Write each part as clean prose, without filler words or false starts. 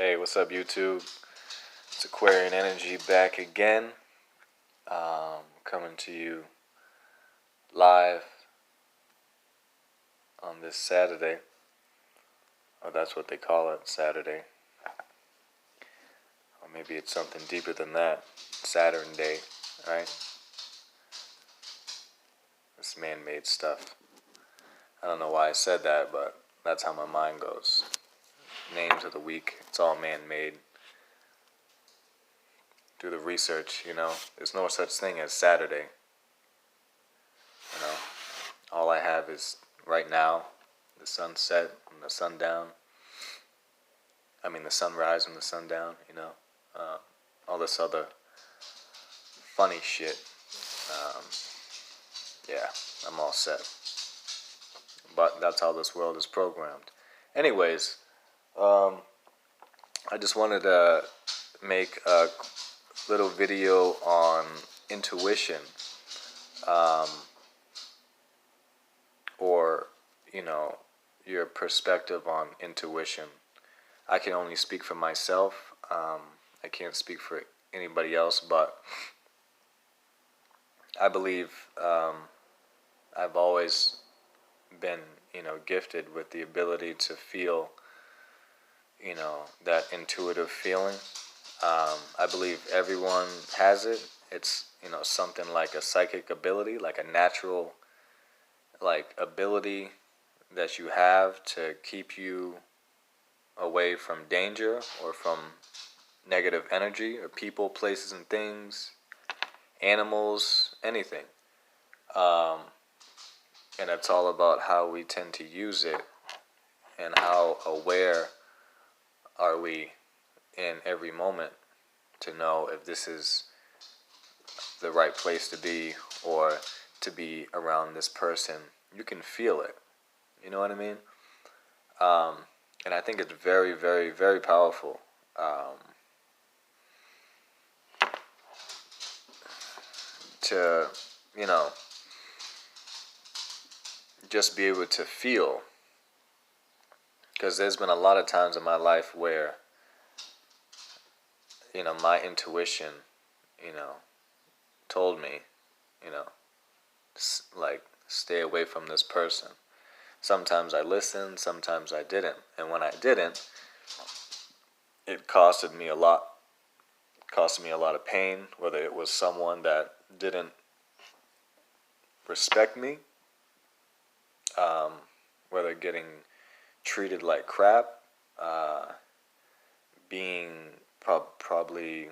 Hey, what's up, YouTube? It's Aquarian Energy back again. Coming to you live on this Saturday. Or that's what they call it, Saturday. Or maybe it's something deeper than that. Saturn Day, right? This man-made stuff. I don't know why I said that, but that's how my mind goes. Names of the week, it's all man-made. Do the research, there's no such thing as Saturday. All I have is right now, the sunset and the sundown. The sunrise and the sundown, all this other funny shit. Yeah, I'm all set. But that's how this world is programmed. Anyways, I just wanted to make a little video on intuition, or, your perspective on intuition. I can only speak for myself. I can't speak for anybody else, but I believe I've always been, gifted with the ability to feel, that intuitive feeling. I believe everyone has it. It's, something like a psychic ability, like a natural, ability that you have to keep you away from danger or from negative energy or people, places, and things, animals, anything. And it's all about how we tend to use it and how aware are we in every moment to know if this is the right place to be or to be around this person. You can feel it. You know what I mean? And I think it's very, very, very powerful. To, just be able to feel. Because there's been a lot of times in my life where, my intuition, told me, stay away from this person. Sometimes I listened, sometimes I didn't. And when I didn't, it costed me a lot. It costed me a lot of pain, whether it was someone that didn't respect me, whether getting treated like crap, being probably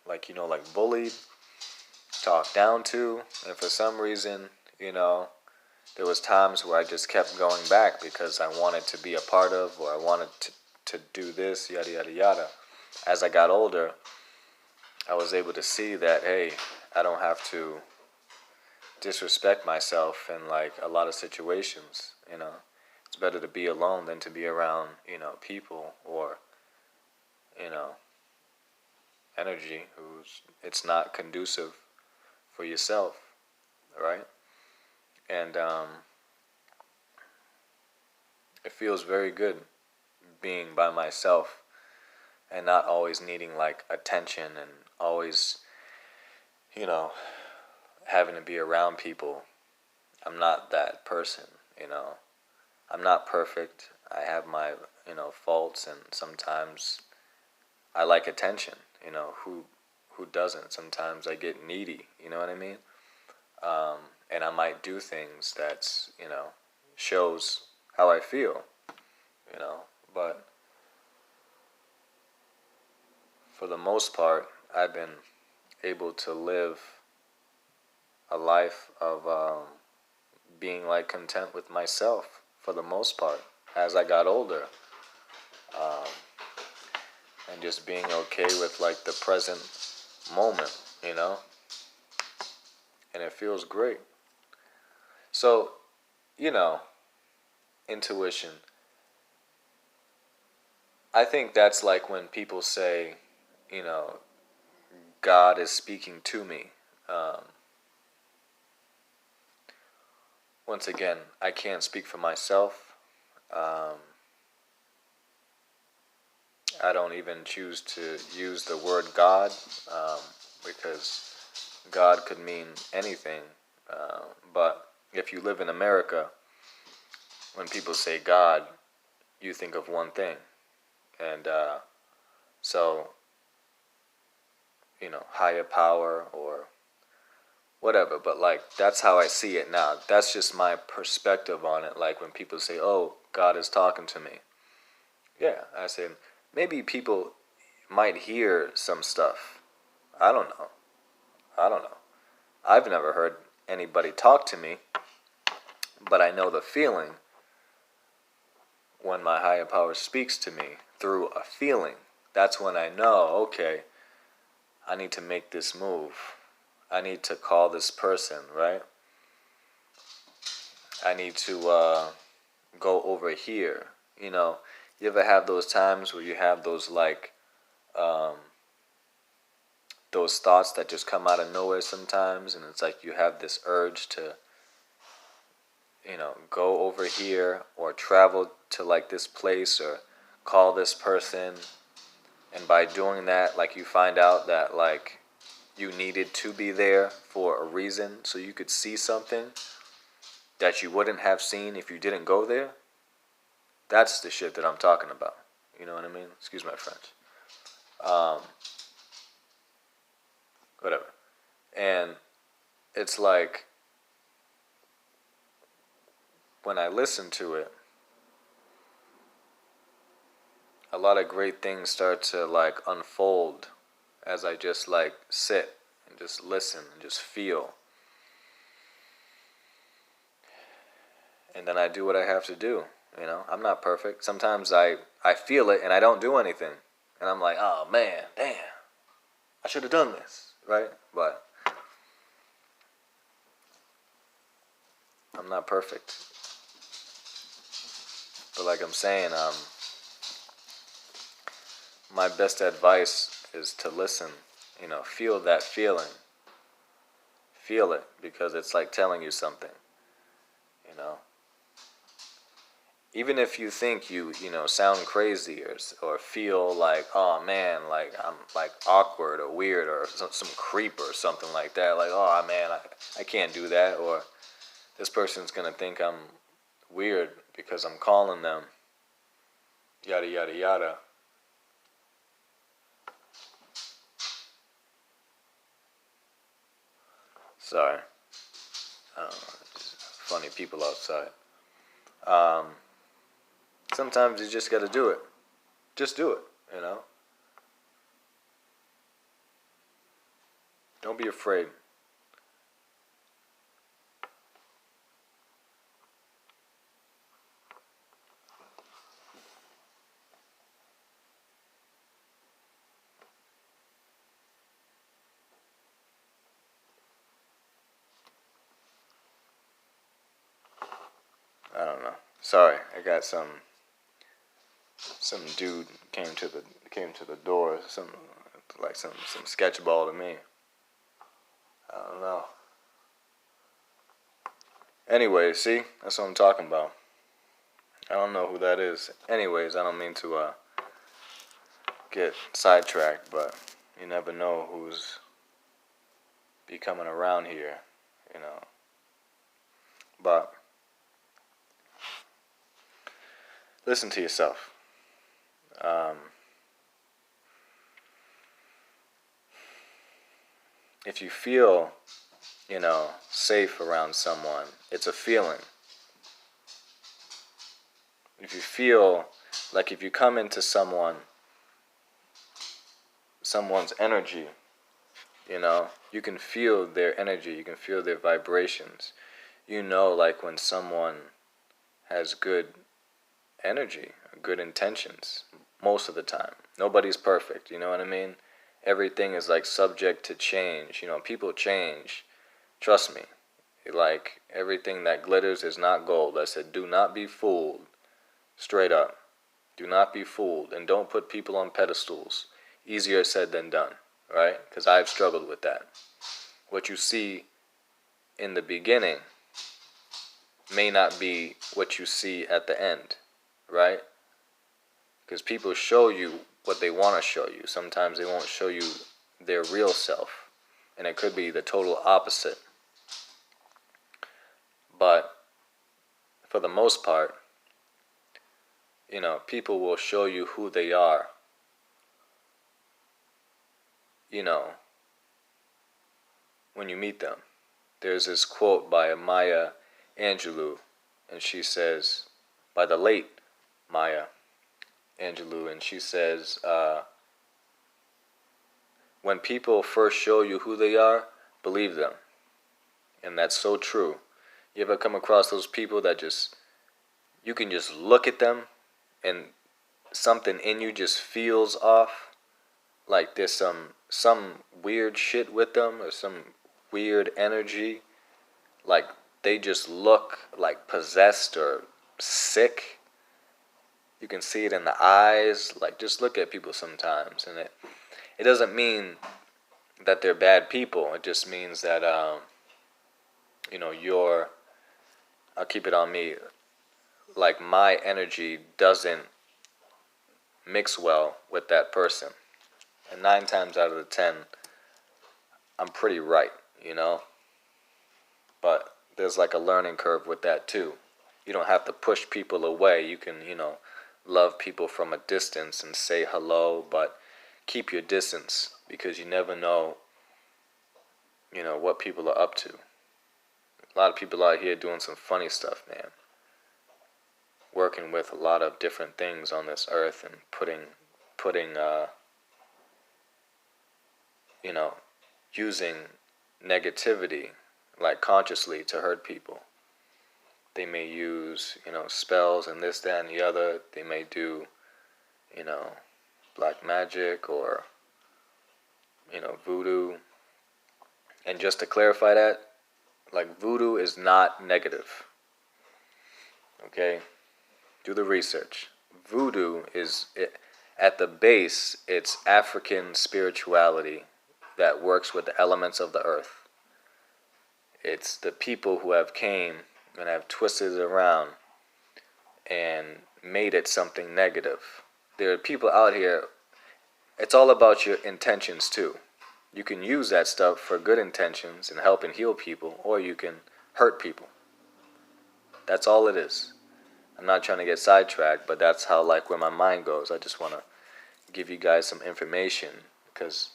like bullied, talked down to, and for some reason, there was times where I just kept going back because I wanted to be a part of, or I wanted to do this, yada, yada, yada. As I got older, I was able to see that, hey, I don't have to disrespect myself in a lot of situations. It's better to be alone than to be around, people or, energy it's not conducive for yourself, right? And it feels very good being by myself and not always needing attention and always, having to be around people. I'm not that person, I'm not perfect. I have my, faults, and sometimes I like attention. Who doesn't? Sometimes I get needy. You know what I mean? And I might do things that's, shows how I feel. But for the most part, I've been able to live a life of being content with myself for the most part as I got older, and just being okay with the present moment, and it feels great. So, intuition. I think that's when people say, God is speaking to me. Once again, I can't speak for myself. I don't even choose to use the word God, because God could mean anything. But if you live in America, when people say God, you think of one thing. And so, higher power or whatever. But like, that's how I see it now. That's just my perspective on it. Like when people say, oh, God is talking to me. Yeah, I say, maybe people might hear some stuff. I don't know. I don't know. I've never heard anybody talk to me, but I know the feeling when my higher power speaks to me through a feeling. That's when I know, okay, I need to make this move. I need to call this person, right? I need to go over here. You ever have those times where you have those um, those thoughts that just come out of nowhere sometimes, and it's like you have this urge to, go over here or travel to like this place or call this person, and by doing that, like you find out that like you needed to be there for a reason so you could see something that you wouldn't have seen if you didn't go there. That's the shit that I'm talking about. You know what I mean? Excuse my French. Um, Whatever. And it's like when I listen to it, a lot of great things start to like unfold as I just like sit and just listen and just feel. And then I do what I have to do. I'm not perfect. Sometimes I feel it and I don't do anything. And I'm like, oh man, damn, I should have done this, right? But I'm not perfect. But like I'm saying, my best advice is to listen, feel that feeling. Feel it, because it's like telling you something, you know. Even if you think you sound crazy or feel like, oh man, like I'm like awkward or weird or some creep or something like that, like, oh man, I can't do that, or this person's gonna think I'm weird because I'm calling them, yada yada yada. Sorry, I don't know, just funny people outside. Sometimes you just gotta do it. Just do it. Don't be afraid. I don't know. Sorry, I got some dude came to the door. Some sketch ball to me. I don't know. Anyway, see, that's what I'm talking about. I don't know who that is. Anyways, I don't mean to get sidetracked, but you never know who's be coming around here. But listen to yourself. If you feel, safe around someone, it's a feeling. If you feel like if you come into someone's energy, you can feel their energy, you can feel their vibrations. Like when someone has good energy, good intentions, most of the time. Nobody's perfect, you know what I mean? Everything is like subject to change. People change. Trust me. Like everything that glitters is not gold. I said, do not be fooled. Straight up. Do not be fooled. And don't put people on pedestals. Easier said than done, right? Because I've struggled with that. What you see in the beginning may not be what you see at the end, right? Because people show you what they want to show you. Sometimes they won't show you their real self, and it could be the total opposite. But for the most part, people will show you who they are, when you meet them. There's this quote by Maya Angelou, and she says, by the late Maya Angelou, and she says, when people first show you who they are, believe them. And that's so true. You ever come across those people that you can just look at them and something in you just feels off? Like there's some weird shit with them, or some weird energy. Like they just look like possessed or sick. You can see it in the eyes. Like, just look at people sometimes, and it doesn't mean that they're bad people. It just means that I'll keep it on me. Like, my energy doesn't mix well with that person, and 9 times out of the 10, I'm pretty right, But there's like a learning curve with that too. You don't have to push people away. You can, love people from a distance and say hello, but keep your distance, because you never know, what people are up to. A lot of people out here doing some funny stuff, man. Working with a lot of different things on this earth and putting using negativity, like consciously, to hurt people. They may use, spells and this, that, and the other. They may do, black magic or, voodoo. And just to clarify that, like, voodoo is not negative. Okay? Do the research. Voodoo is, at the base, it's African spirituality that works with the elements of the earth. It's the people who have came and have twisted it around and made it something negative. There are people out here, it's all about your intentions too. You can use that stuff for good intentions and help and heal people, or you can hurt people. That's all it is. I'm not trying to get sidetracked, but that's how, like, where my mind goes. I just want to give you guys some information, because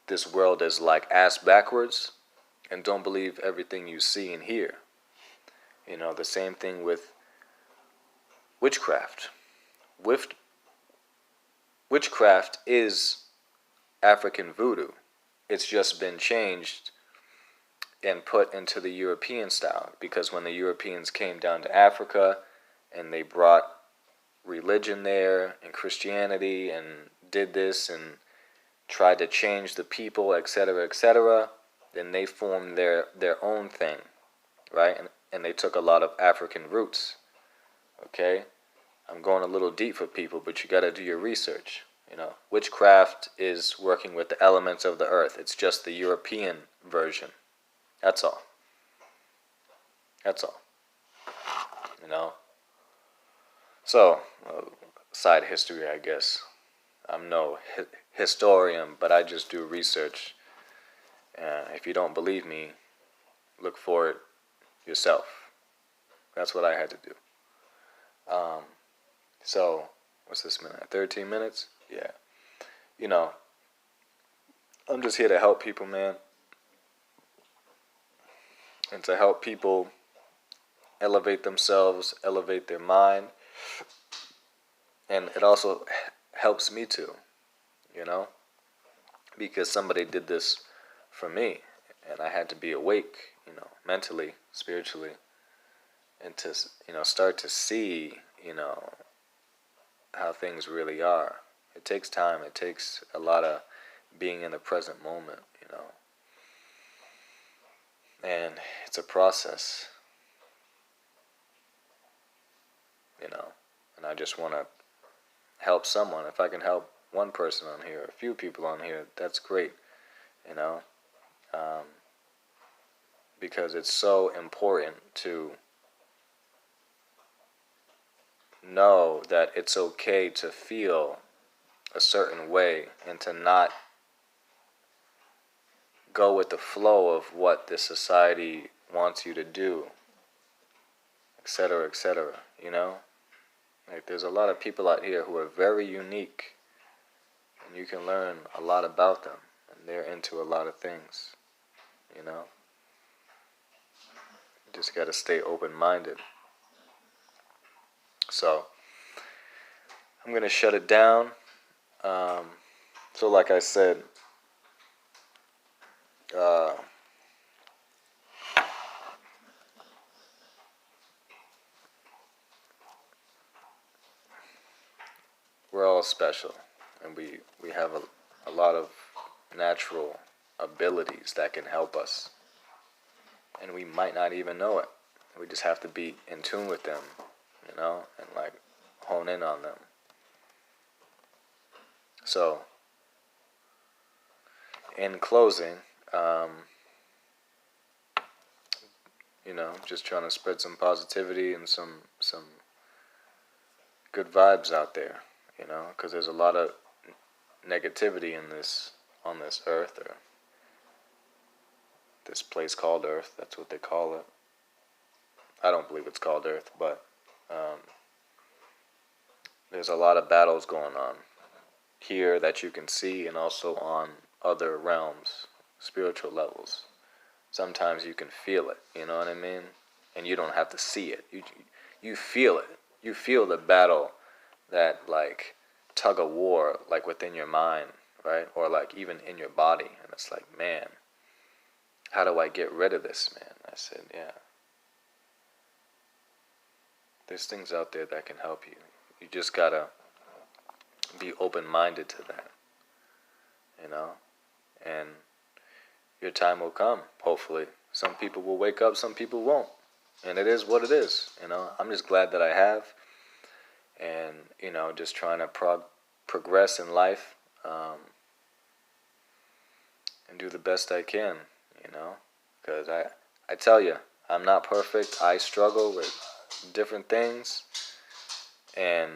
this world is like ass backwards, and don't believe everything you see and hear. The same thing with witchcraft. Witchcraft is African voodoo. It's just been changed and put into the European style, because when the Europeans came down to Africa and they brought religion there and Christianity and did this and tried to change the people, etc., then they formed their own thing, right? And they took a lot of African roots, okay? I'm going a little deep for people, but you got to do your research. Witchcraft is working with the elements of the earth. It's just the European version. That's all. That's all. So, side history, I guess. I'm no historian, but I just do research. If you don't believe me, look for it yourself. That's what I had to do. So, what's this minute? 13 minutes? Yeah. I'm just here to help people, man. And to help people elevate themselves, elevate their mind. And it also helps me too, because somebody did this for me, and I had to be awake, mentally, spiritually, and to, start to see, how things really are. It takes time. It takes a lot of being in the present moment, and it's a process, and I just want to help someone. If I can help one person on here, a few people on here, that's great, because it's so important to know that it's okay to feel a certain way and to not go with the flow of what this society wants you to do, etc., etc., you know? Like, there's a lot of people out here who are very unique, and you can learn a lot about them, and they're into a lot of things, you know? You just gotta stay open-minded. So, I'm gonna shut it down. So like I said, we're all special, and we have a lot of natural abilities that can help us, and we might not even know it. We just have to be in tune with them, you know, and like hone in on them. So, in closing, you know, just trying to spread some positivity and some good vibes out there, you know, because there's a lot of negativity in this, on this earth, or this place called Earth. That's what they call it. I don't believe it's called Earth, but there's a lot of battles going on here that you can see, and also on other realms, spiritual levels. Sometimes you can feel it, you know what I mean? And you don't have to see it. You feel it. You feel the battle, that like tug of war, like within your mind, right? Or like even in your body. And it's like, man, how do I get rid of this, man? I said, yeah. There's things out there that can help you. You just gotta be open-minded to that, you know? And your time will come, hopefully. Some people will wake up, some people won't. And it is what it is, you know? I'm just glad that I have. And, you know, just trying to progress in life, and do the best I can, you know? Because I tell you, I'm not perfect. I struggle with different things. And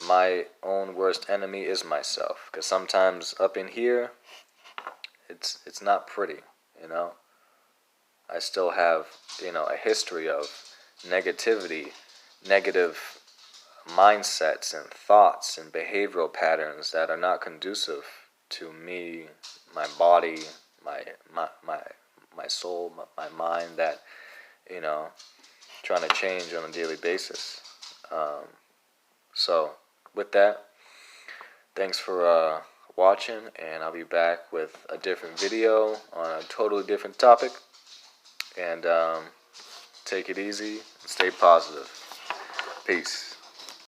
my own worst enemy is myself. Because sometimes up in here, it's not pretty, you know? I still have, you know, a history of negativity, negative mindsets and thoughts and behavioral patterns that are not conducive to me, my body, my soul, my mind, that, you know, trying to change on a daily basis. So with that, thanks for watching, and I'll be back with a different video on a totally different topic. And take it easy and stay positive. Peace.